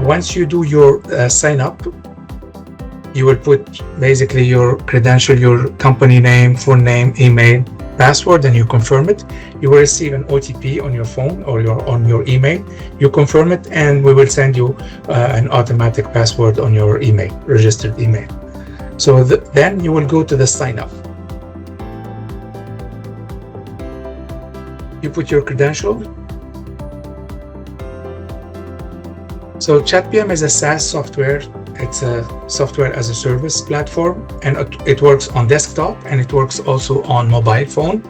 once you do your sign up, you will put basically your credential, your company name, full name, email, password, and you confirm it. You will receive an OTP on your phone or on your email. You confirm it, and we will send you an automatic password on your email, registered email. So then you will go to the sign up. You put your credential. So ChatPM is a SaaS software. It's a software as a service platform, and it works on desktop, and it works also on mobile phone,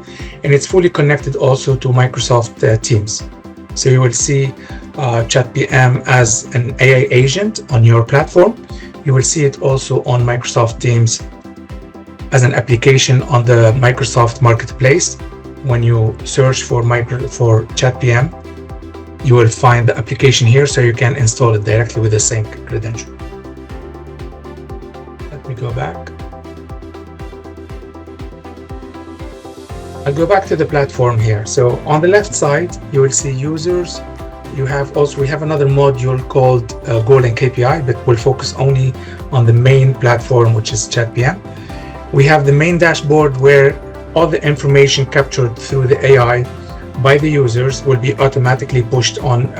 and it's fully connected also to Microsoft Teams. So you will see ChatPM as an AI agent on your platform. You will see it also on Microsoft Teams as an application on the Microsoft Marketplace. When you search for ChatPM, you will find the application here, so you can install it directly with the same credential. Let me go back. I'll go back to the platform here. So on the left side, you will see users. We have another module called Goal and KPI, but we'll focus only on the main platform, which is ChatPM. We have the main dashboard where all the information captured through the AI by the users will be automatically pushed on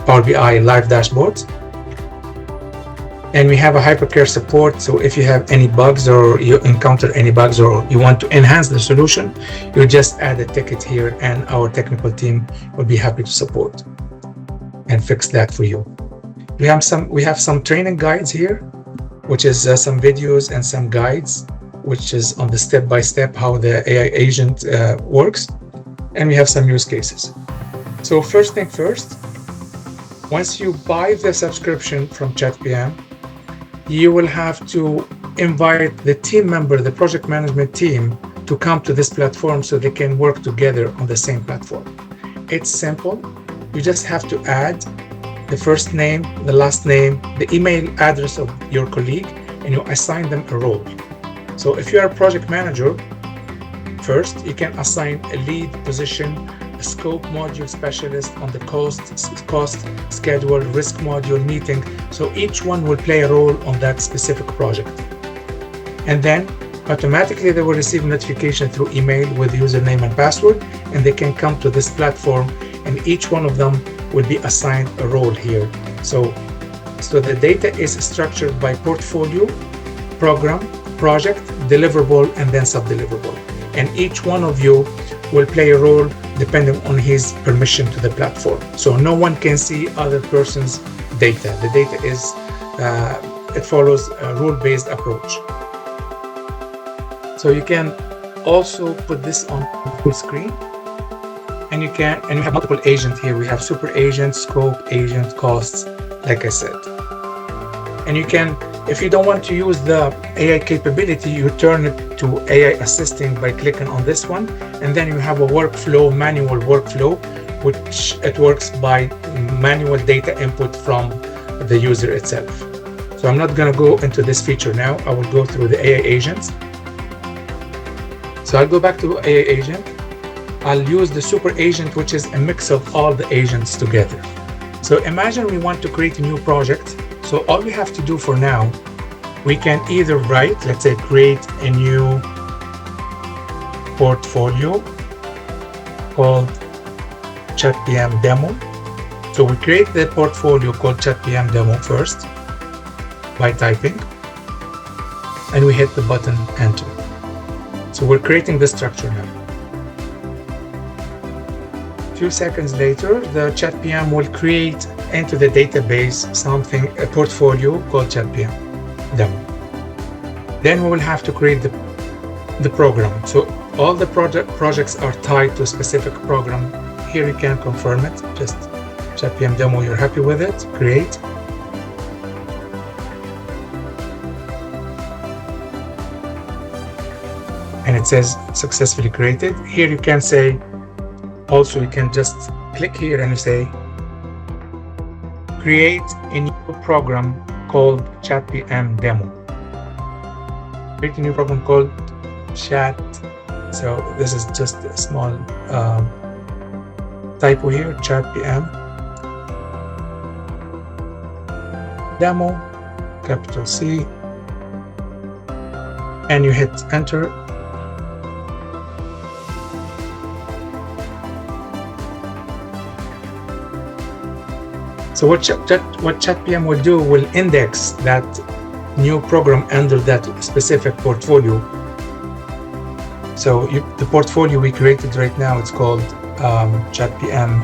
Power BI live dashboards. And we have a hypercare support. So if you have any bugs or you encounter any bugs or you want to enhance the solution, you just add a ticket here and our technical team will be happy to support and fix that for you. We have some training guides here, which is some videos and some guides, which is on the step-by-step how the AI agent works. And we have some use cases. So first thing first, once you buy the subscription from ChatPM, you will have to invite the team member, the project management team, to come to this platform so they can work together on the same platform. It's simple. You just have to add the first name, the last name, the email address of your colleague, and you assign them a role. So if you are a project manager, first, you can assign a lead position, a scope module specialist on the cost, schedule, risk module, meeting. So each one will play a role on that specific project. And then automatically they will receive notification through email with username and password, and they can come to this platform, and each one of them will be assigned a role here. So the data is structured by portfolio, program, project, deliverable, and then sub-deliverable. And each one of you will play a role depending on his permission to the platform. So no one can see other person's data. The data is, it follows a rule-based approach. So you can also put this on full screen, and you have multiple agents here. We have super agent, scope, agent, costs, like I said. And you can, if you don't want to use the AI capability, you turn it to AI assisting by clicking on this one, and then you have a workflow, manual workflow, which it works by manual data input from the user itself. So I'm not going to go into this feature now. I will go through the AI agents. So I'll go back to AI agent. I'll use the super agent, which is a mix of all the agents together. So imagine we want to create a new project. So all we have to do for now, we can either write, let's say, create a new portfolio called ChatPM demo. So we create the portfolio called ChatPM demo first by typing, and we hit the button enter. So we're creating the structure now. A few seconds later, the ChatPM will create into the database a portfolio called ChatPM demo. Then we will have to create the program. So all the projects are tied to a specific program. Here you can confirm it. Just ChatPM demo, you're happy with it, create. And it says successfully created. Here you can say, also you can just click here and you say, create a new program called ChatPM demo. Create a new program called Chat. So this is just a small typo here, ChatPM demo, capital C, and you hit enter. So what ChatPM will do will index that new program under that specific portfolio. So the portfolio we created right now, it's called ChatPM.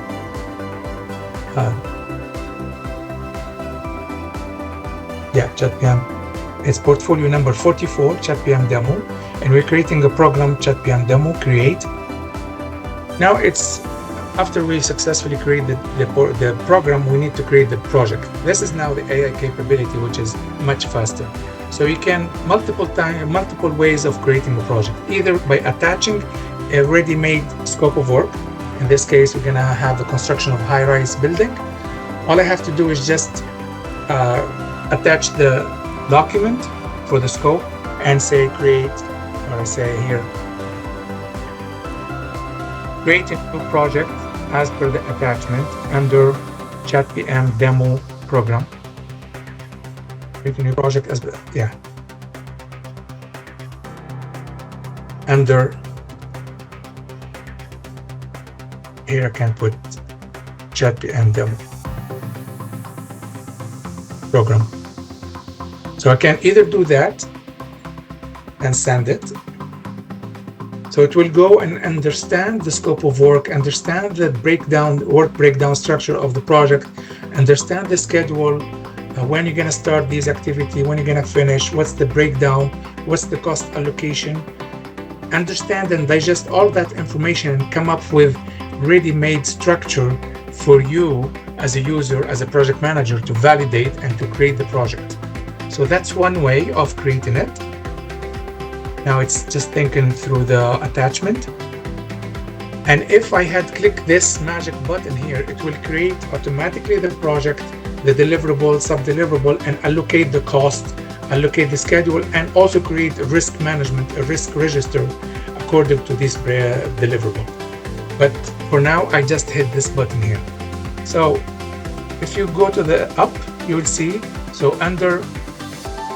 ChatPM. It's portfolio number 44, ChatPM demo, and we're creating a program, ChatPM demo create. Now it's after we successfully create the program, we need to create the project. This is now the AI capability, which is much faster. So you can multiple ways of creating a project, either by attaching a ready-made scope of work. In this case, we're gonna have the construction of high-rise building. All I have to do is just attach the document for the scope and say create, or I say here, create a new project as per the attachment under ChatPM demo program. Create a new project as under here I can put ChatPM demo program. So I can either do that and send it. So it will go and understand the scope of work, understand the work breakdown structure of the project, understand the schedule, when you're gonna start these activity, when you're gonna finish, what's the breakdown, what's the cost allocation, understand and digest all that information and come up with ready-made structure for you as a user, as a project manager to validate and to create the project. So that's one way of creating it. Now it's just thinking through the attachment. And if I had clicked this magic button here, it will create automatically the project, the deliverable, sub-deliverable, and allocate the cost, allocate the schedule, and also create a risk management, a risk register according to this deliverable. But for now, I just hit this button here. So if you go to the up, you will see, so under,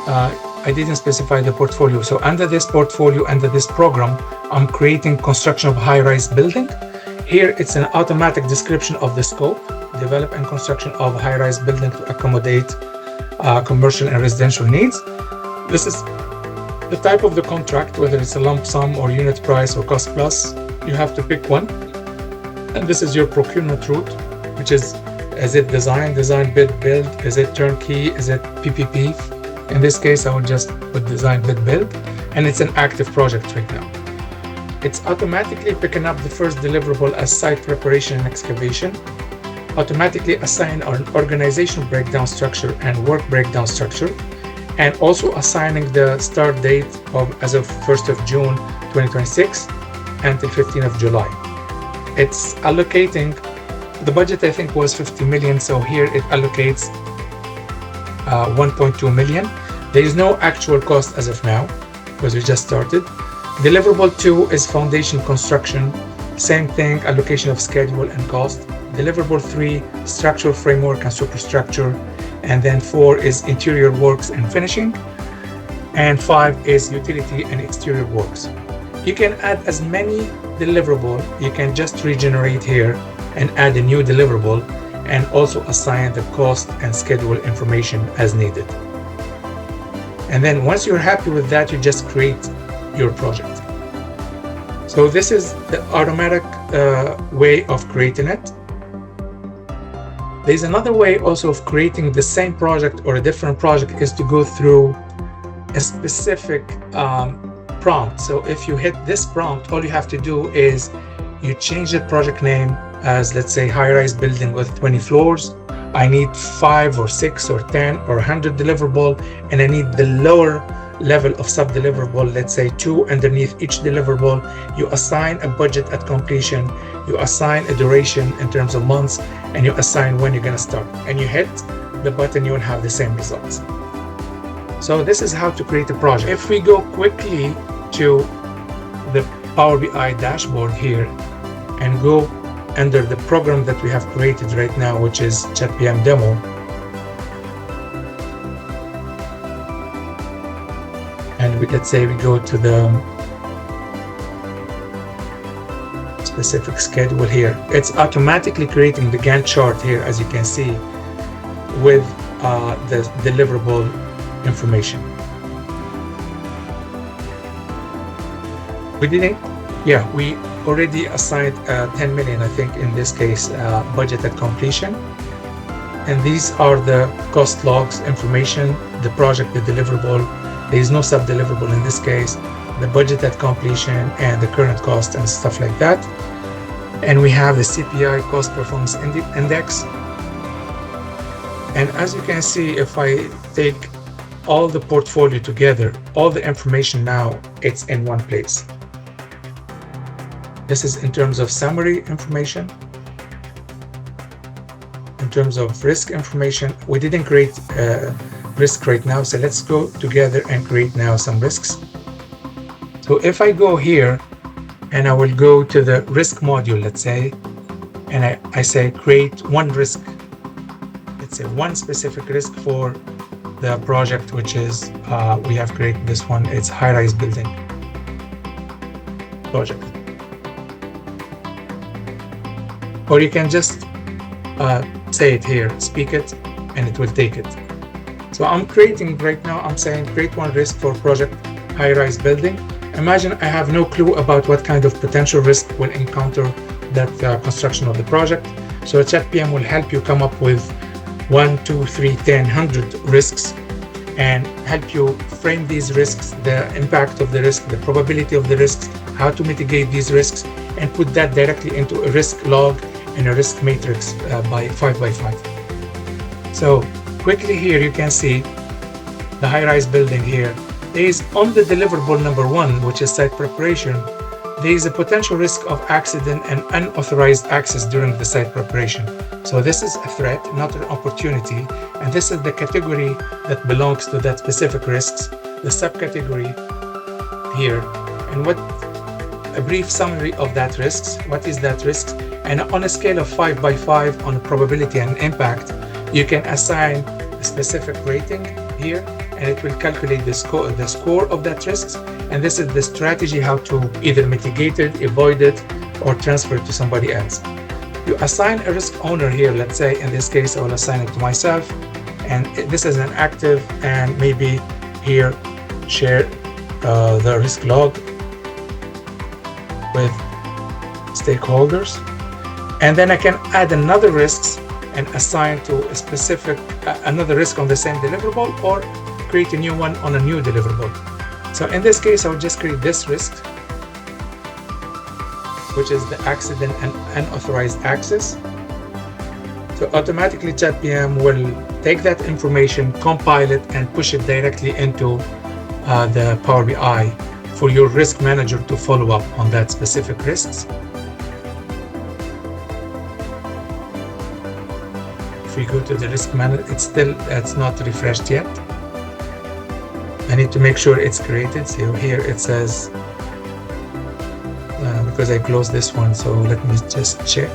I didn't specify the portfolio. So under this portfolio, under this program, I'm creating construction of high-rise building. Here, it's an automatic description of the scope, develop and construction of high-rise building to accommodate commercial and residential needs. This is the type of the contract, whether it's a lump sum or unit price or cost plus, you have to pick one. And this is your procurement route, which is it design, bid, build? Is it turnkey? Is it PPP? In this case, I will just put design, bid, build, and it's an active project right now. It's automatically picking up the first deliverable as site preparation and excavation, automatically assign an organizational breakdown structure and work breakdown structure, and also assigning the start date as of 1st of June 2026 until 15th of July. It's allocating, the budget I think was 50 million, so here it allocates 1.2 million. There is no actual cost as of now because we just started. Deliverable 2 is foundation construction, same thing, allocation of schedule and cost. Deliverable 3, structural framework and superstructure, and then 4 is interior works and finishing, and 5 is utility and exterior works. You can add as many deliverable, you can just regenerate here and add a new deliverable and also assign the cost and schedule information as needed. And then once you're happy with that, you just create your project. So this is the automatic way of creating it. There's another way also of creating the same project or a different project is to go through a specific prompt. So if you hit this prompt, all you have to do is you change the project name as, let's say, high-rise building with 20 floors. I need 5 or 6 or 10 or 100 deliverable, and I need the lower level of sub-deliverable, let's say 2 underneath each deliverable. You assign a budget at completion, you assign a duration in terms of months, and you assign when you're going to start. And you hit the button, you will have the same results. So this is how to create a project. If we go quickly to the Power BI dashboard here and go under the program that we have created right now, which is ChatPM demo, and let's say we go to the specific schedule here. It's automatically creating the Gantt chart here, as you can see, with the deliverable information. We already assigned 10 million, I think, in this case, budget at completion. And these are the cost logs information, the project, the deliverable. There is no sub-deliverable in this case, the budget at completion, and the current cost and stuff like that. And we have the CPI, cost performance index. And as you can see, if I take all the portfolio together, all the information now, it's in one place. This is in terms of summary information. In terms of risk information, we didn't create risk right now, so let's go together and create now some risks. So if I go here and I will go to the risk module, let's say, and I say create one risk, let's say one specific risk for the project, which is we have created this one, it's high-rise building project. Or you can just say it here, speak it, and it will take it. So I'm creating right now, I'm saying create one risk for project high-rise building. Imagine I have no clue about what kind of potential risk will encounter that construction of the project. So ChatPM will help you come up with 1, 2, 3, 10, 100 risks and help you frame these risks, the impact of the risk, the probability of the risks, how to mitigate these risks, and put that directly into a risk log and a risk matrix by 5x5. So quickly here you can see the high-rise building here. There is on the deliverable number 1, which is site preparation, there is a potential risk of accident and unauthorized access during the site preparation. So this is a threat, not an opportunity, and this is the category that belongs to that specific risks, the subcategory here, and what a brief summary of that risks. What is that risk? And on a scale of 5x5 on probability and impact, you can assign a specific rating here, and it will calculate the score of that risk. And this is the strategy how to either mitigate it, avoid it, or transfer it to somebody else. You assign a risk owner here. Let's say in this case, I will assign it to myself, and this is an active, and maybe here share the risk log with stakeholders. And then I can add another risks and assign to a specific another risk on the same deliverable, or create a new one on a new deliverable. So in this case, I will just create this risk, which is the accident and unauthorized access. So automatically ChatPM will take that information, compile it, and push it directly into the Power BI for your risk manager to follow up on that specific risks. If we go to the risk manager, it's not refreshed yet. I need to make sure it's created. So here it says, because I closed this one, so let me just check.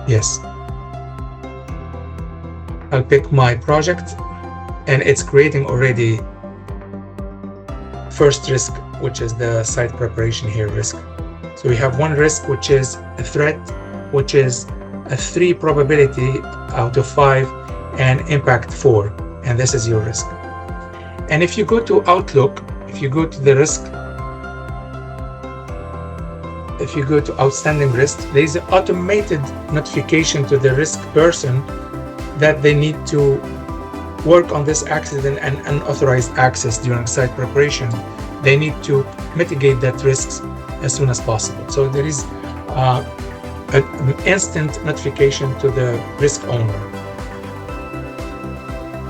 Yes. I'll pick my project, and it's creating already first risk, which is the site preparation here risk. So we have one risk, which is a threat, which is a 3 probability out of 5 and impact 4. And this is your risk. And if you go to Outlook, if you go to the risk, if you go to outstanding risk, there is an automated notification to the risk person that they need to work on this accident and unauthorized access during site preparation. They need to mitigate that risks as soon as possible. So there is an instant notification to the risk owner.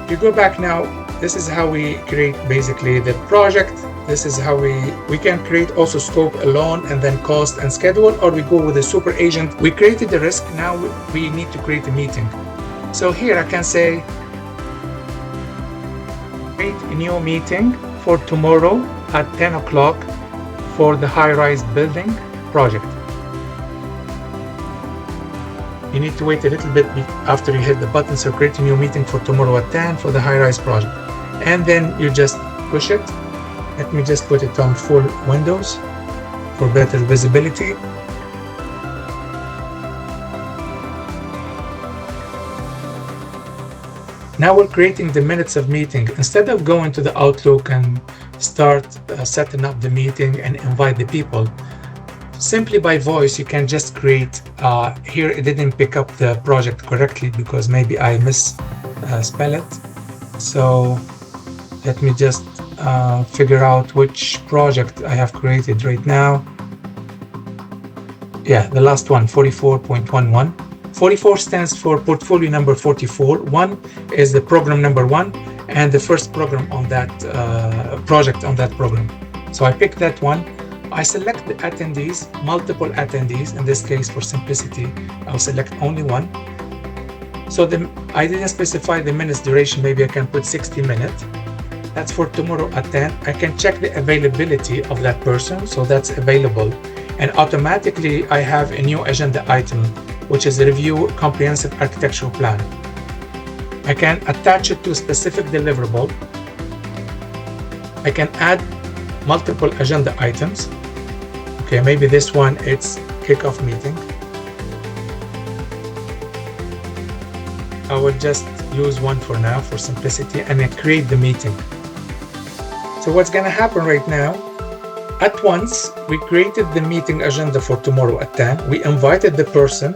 If you go back now, this is how we create basically the project. This is how we can create also scope alone, and then cost and schedule, or we go with a super agent. We created the risk, now we need to create a meeting. So here I can say, create a new meeting for tomorrow at 10 o'clock for the high-rise building project. you need to wait a little bit after you hit the button. So create a new meeting for tomorrow at 10 for the high-rise project. And then you just push it. Let me just put it on full windows for better visibility. Now we're creating the minutes of meeting. Instead of going to the Outlook and start setting up the meeting and invite the people, simply by voice, you can just create. Here it didn't pick up the project correctly because maybe I misspell it. So let me just figure out which project I have created right now. Yeah, the last one, 44.11. 44 stands for portfolio number 44. 1 is the program number 1 and the first program on that project on that program. So I pick that one. I select the attendees, multiple attendees. In this case, for simplicity, I'll select only one. So I didn't specify the minutes duration. Maybe I can put 60 minutes. That's for tomorrow at 10. I can check the availability of that person. So that's available. And automatically, I have a new agenda item, which is review comprehensive architectural plan. I can attach it to a specific deliverable. I can add multiple agenda items. Okay, maybe this one, it's kickoff meeting. I will just use one for now for simplicity and then create the meeting. So what's gonna happen right now, at once, we created the meeting agenda for tomorrow at 10. We invited the person,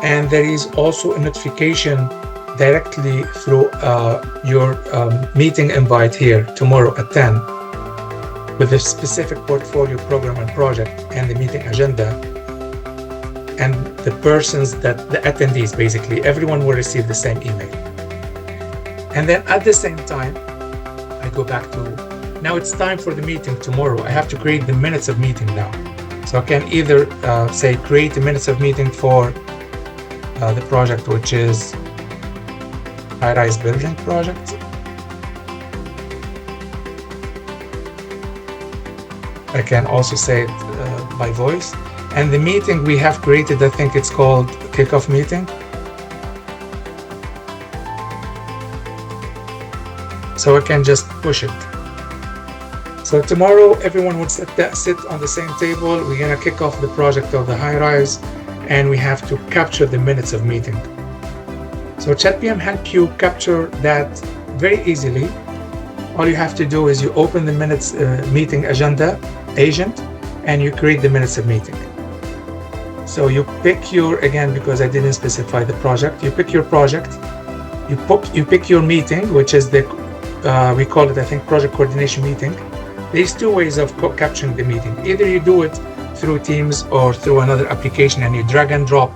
and there is also a notification directly through your meeting invite here tomorrow at 10 with a specific portfolio, program, and project and the meeting agenda. And the persons the attendees, basically, everyone will receive the same email. And then at the same time, I go back to, now it's time for the meeting tomorrow. I have to create the minutes of meeting now. So I can either say create the minutes of meeting for the project, which is high-rise building project. I can also say it by voice. And the meeting we have created, I think it's called kickoff meeting. So I can just push it. So tomorrow, everyone would sit on the same table. We're gonna kick off the project of the high-rise, and we have to capture the minutes of meeting. So ChatPM helps you capture that very easily. All you have to do is you open the minutes meeting agenda agent and you create the minutes of meeting. So you pick your, again, because I didn't specify the project, you pick your project, you pick your meeting, which is the, we call it, I think, project coordination meeting. There's two ways of capturing the meeting. Either you do it through Teams or through another application and you drag and drop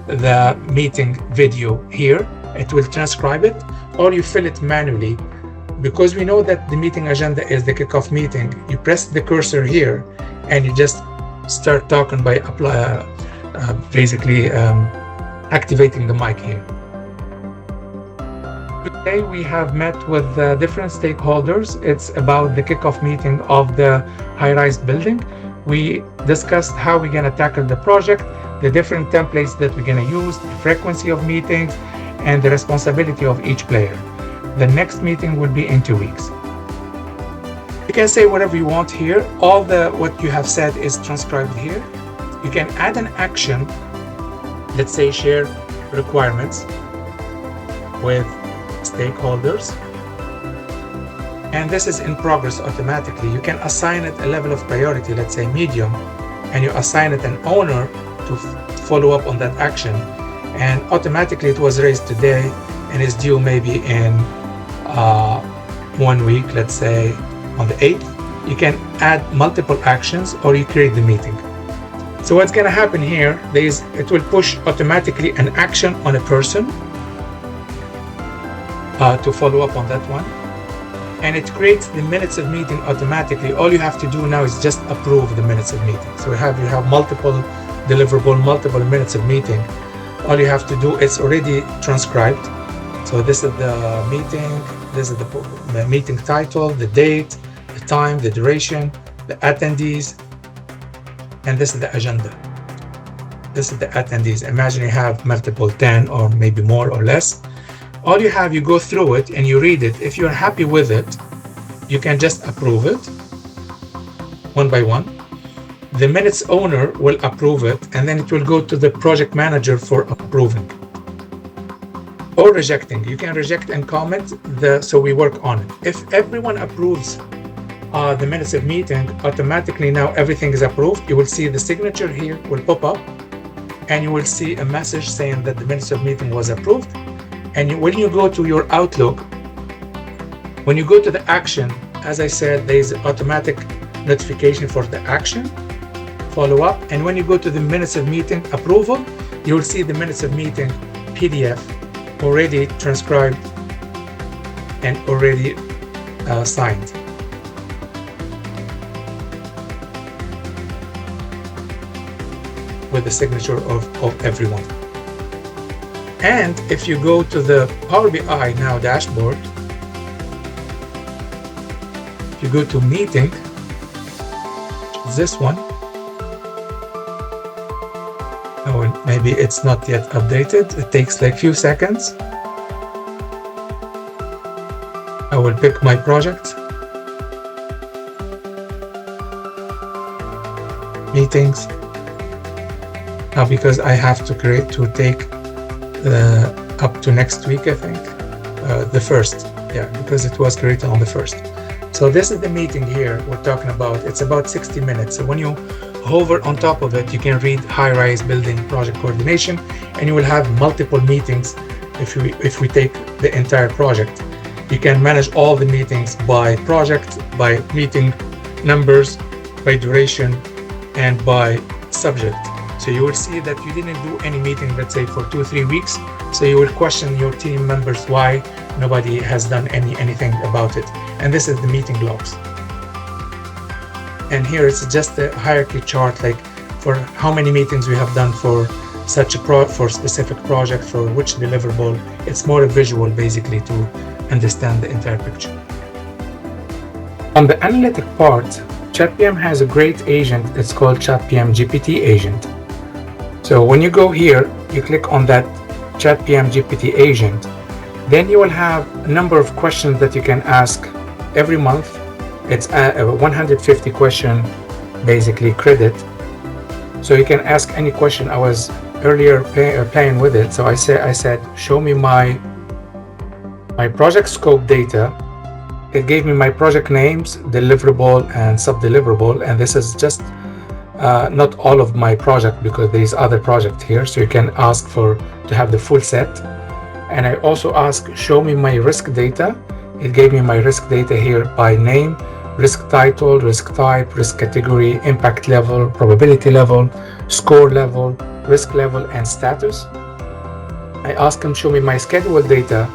the meeting video here, it will transcribe it, or you fill it manually. Because we know that the meeting agenda is the kickoff meeting, you press the cursor here and you just start talking by basically activating the mic here. Today we have met with different stakeholders. It's about the kickoff meeting of the high-rise building. We discussed how we're going to tackle the project, the different templates that we're going to use, the frequency of meetings, and the responsibility of each player. The next meeting will be in 2 weeks. You can say whatever you want here. All what you have said is transcribed here. You can add an action, let's say share requirements with stakeholders. And this is in progress automatically. You can assign it a level of priority, let's say medium, and you assign it an owner to follow up on that action. And automatically it was raised today and is due maybe in 1 week, let's say on the 8th. You can add multiple actions or you create the meeting. So what's going to happen here is it will push automatically an action on a person to follow up on that one. And it creates the minutes of meeting automatically. All you have to do now is just approve the minutes of meeting. So you have multiple deliverable, multiple minutes of meeting. All you have to do, it's already transcribed. So this is the meeting, this is the meeting title, the date, the time, the duration, the attendees, and this is the agenda. This is the attendees. Imagine you have multiple 10 or maybe more or less. All you have, you go through it and you read it. If you're happy with it, you can just approve it one by one. The minutes owner will approve it, and then it will go to the project manager for approving or rejecting. You can reject and comment, so we work on it. If everyone approves the minutes of meeting, automatically now everything is approved. You will see the signature here will pop up, and you will see a message saying that the minutes of meeting was approved. And when you go to your Outlook, when you go to the action, as I said, there's automatic notification for the action, follow up. And when you go to the minutes of meeting approval, you will see the minutes of meeting PDF already transcribed and already signed. With the signature of everyone. And if you go to the Power BI now dashboard, if you go to meeting, this one, oh, maybe it's not yet updated. It takes like few seconds. I will pick my project, meetings. Now, because I have to take up to next week, I think, the 1st, yeah, because it was created on the 1st. So this is the meeting here we're talking about. It's about 60 minutes. So when you hover on top of it, you can read high-rise building project coordination, and you will have multiple meetings. If we take the entire project, you can manage all the meetings by project, by meeting numbers, by duration, and by subject. So you will see that you didn't do any meeting, let's say for 2-3 weeks. So you will question your team members why nobody has done anything about it. And this is the meeting logs. And here it's just a hierarchy chart, like for how many meetings we have done for such a for specific project, for which deliverable. It's more visual basically to understand the entire picture. On the analytic part, ChatPM has a great agent. It's called ChatPM GPT agent. So when you go here, you click on that ChatPM GPT agent, then you will have a number of questions that you can ask every month. It's a 150 question, basically credit. So you can ask any question. I was earlier playing with it. So I said, show me my project scope data. It gave me my project names, deliverable and sub-deliverable, and this is just not all of my project because there is other project here. So you can ask to have the full set. And I also ask, show me my risk data. It gave me my risk data here by name, risk title, risk type, risk category, impact level, probability level, score level, risk level, and status. I asked him, show me my schedule data,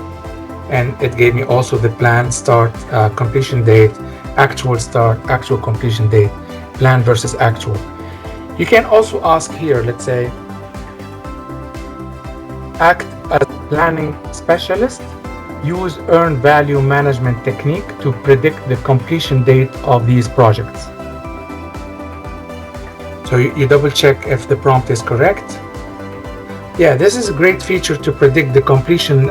and it gave me also the plan start, completion date, actual start, actual completion date, plan versus actual. You can also ask here, let's say, act as planning specialist, use earned value management technique to predict the completion date of these projects. So you double check if the prompt is correct. Yeah, this is a great feature to predict the completion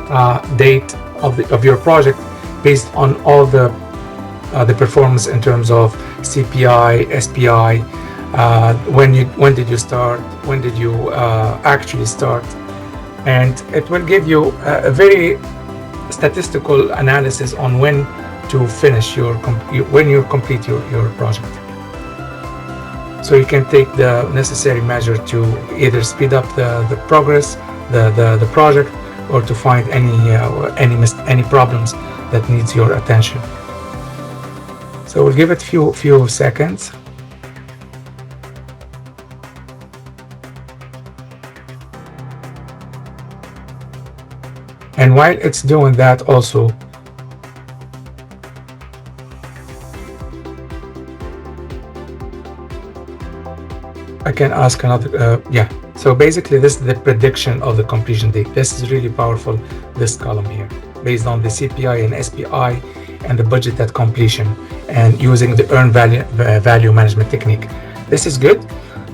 date of your project based on all the performance in terms of CPI, SPI, when did you start, when did you actually start, and it will give you a very statistical analysis on when to finish when you complete your project. So you can take the necessary measure to either speed up the progress, the project, or to find any problems that needs your attention. So we'll give it few seconds. And while it's doing that also, I can ask another, yeah. So basically this is the prediction of the completion date. This is really powerful, this column here, based on the CPI and SPI and the budget at completion and using the earned value management technique. This is good.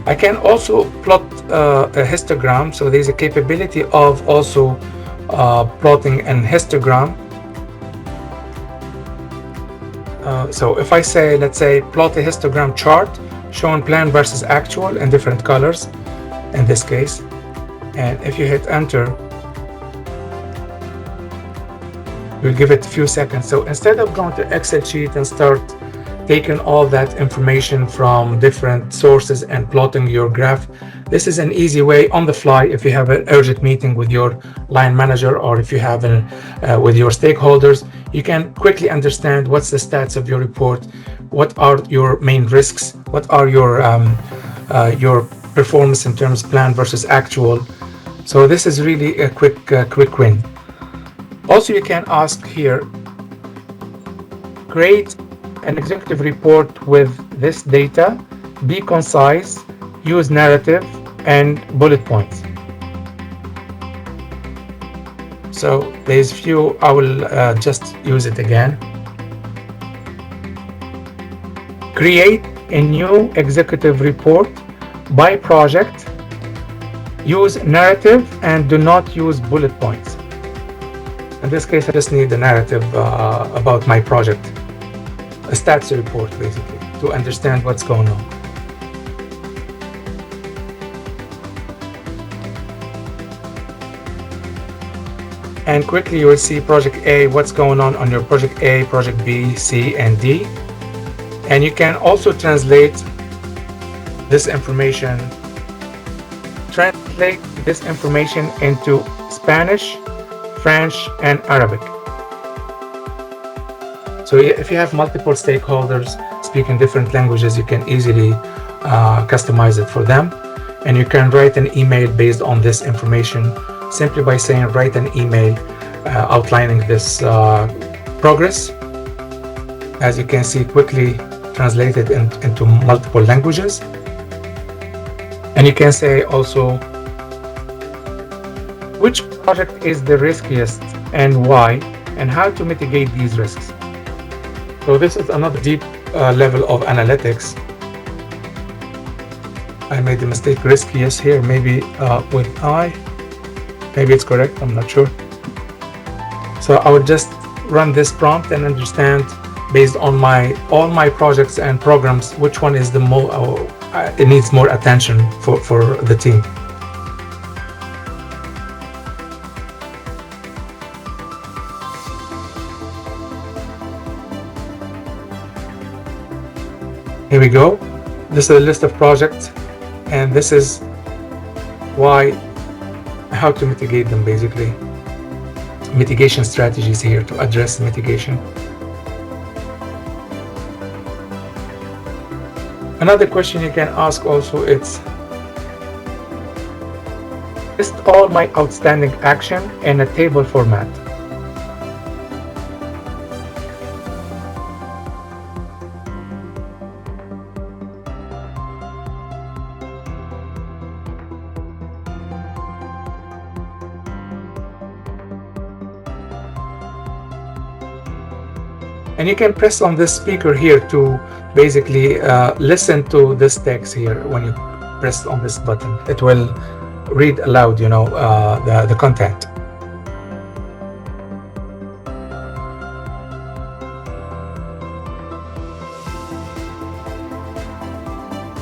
I can also plot a histogram. So there's a capability of also plotting an histogram. So if I say, let's say, plot a histogram chart showing plan versus actual in different colors in this case, and if you hit enter, we'll give it a few seconds. So instead of going to Excel sheet and start taking all that information from different sources and plotting your graph, this is an easy way on the fly. If you have an urgent meeting with your line manager, or if you have with your stakeholders, you can quickly understand what's the stats of your report, what are your main risks, what are your performance in terms of plan versus actual. So this is really a quick win. Also, you can ask here, create an executive report with this data, be concise, use narrative and bullet points. So there's few, I will just use it again. Create a new executive report by project, use narrative and do not use bullet points. In this case, I just need the narrative about my project. A stats report, basically, to understand what's going on. And quickly you will see project A, what's going on your project A, project B, C, and D. And you can also translate this information, into Spanish, French, and Arabic. So if you have multiple stakeholders speaking different languages, you can easily customize it for them. And you can write an email based on this information simply by saying write an email outlining this progress. As you can see, quickly translated into multiple languages. And you can say also which project is the riskiest and why, and how to mitigate these risks. So this is another deep level of analytics. I made a mistake, riskiest here, maybe with I. Maybe it's correct, I'm not sure. So I would just run this prompt and understand based on all my projects and programs, which one is the it needs more attention for the team. Here we go. This is a list of projects, and this is how to mitigate them, basically. Mitigation strategies here to address mitigation. Another question you can ask also is, list all my outstanding action in a table format. And you can press on this speaker here to basically listen to this text here. When you press on this button, it will read aloud, the content.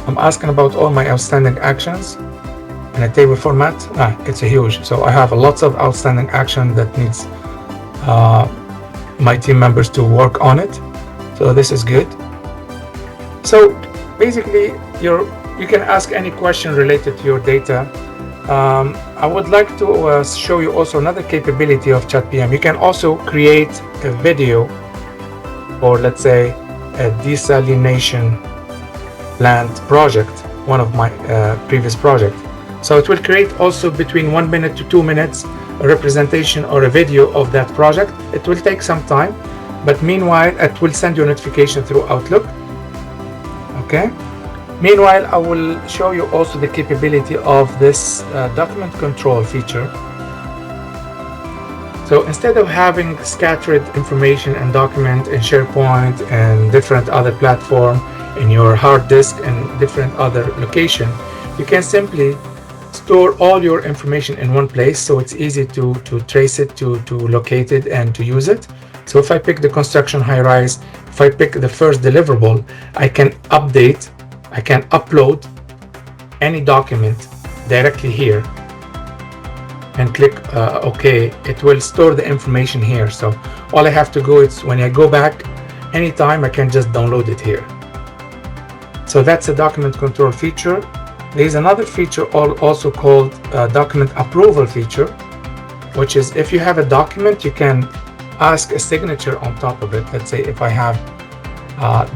I'm asking about all my outstanding actions in a table format. It's a huge. So I have lots of outstanding action that needs my team members to work on it. So this is good. So basically you can ask any question related to your data. I would like to show you also another capability of ChatPM. You can also create a video for, let's say, a desalination plant project, one of my previous projects. So it will create also between 1 minute to 2 minutes a representation or a video of that project. It will take some time, but meanwhile it will send you a notification through Outlook. Okay. Meanwhile, I will show you also the capability of this document control feature. So instead of having scattered information and document in SharePoint and different other platform in your hard disk and different other location, You can simply store all your information in one place, so it's easy to trace it, to locate it, and to use it. So if I pick the construction high-rise, if I pick the first deliverable, I can upload any document directly here and click OK. It will store the information here. So all I have to go is, when I go back anytime, I can just download it here. So that's a document control feature. There's another feature also called document approval feature, which is if you have a document, you can ask a signature on top of it. Let's say if I have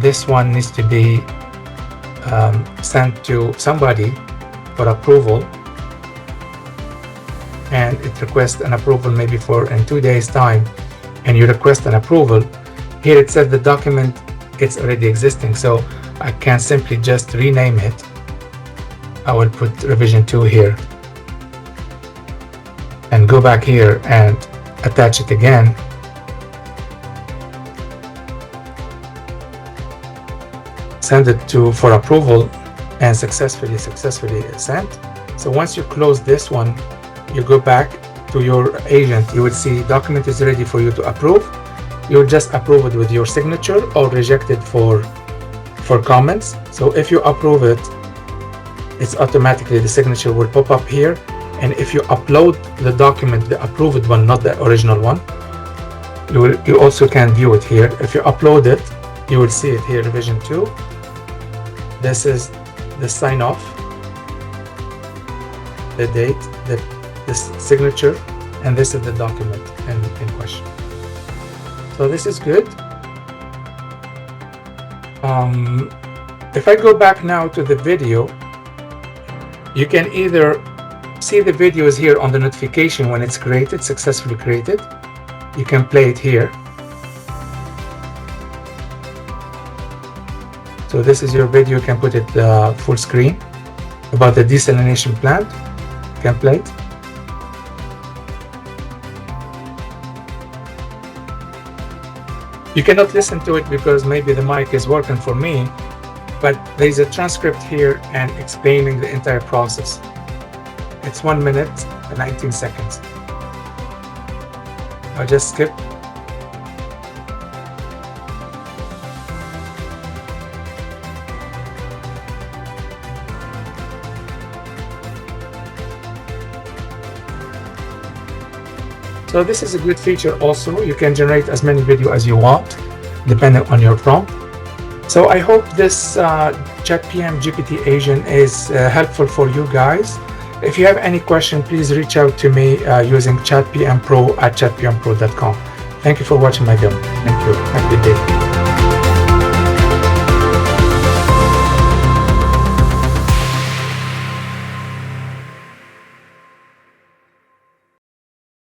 this one needs to be sent to somebody for approval, and it requests an approval maybe for in 2 days time, and you request an approval, here it says the document it's already existing, so I can simply just rename it. I will put revision 2 here and go back here and attach it again. Send it for approval, and successfully sent. So once you close this one, you go back to your agent, you will see document is ready for you to approve. You'll just approve it with your signature or reject it for comments. So if you approve it, it's automatically the signature will pop up here. And if you upload the document, the approved one, not the original one, you also can view it here. If you upload it, you will see it here, revision 2. This is the sign off, the date, this signature, and this is the document in question. So this is good. If I go back now to the video, you can either see the videos here on the notification when it's created, successfully created. You can play it here. So this is your video, you can put it full screen about the desalination plant. You can play it. You cannot listen to it because maybe the mic is working for me, but there's a transcript here and explaining the entire process. It's 1 minute and 19 seconds. I'll just skip. So this is a good feature also. You can generate as many videos as you want, depending on your prompt. So I hope this ChatPM GPT agent is helpful for you guys. If you have any question, please reach out to me using ChatPM Pro at chatpmpro.com. Thank you for watching my demo. Thank you.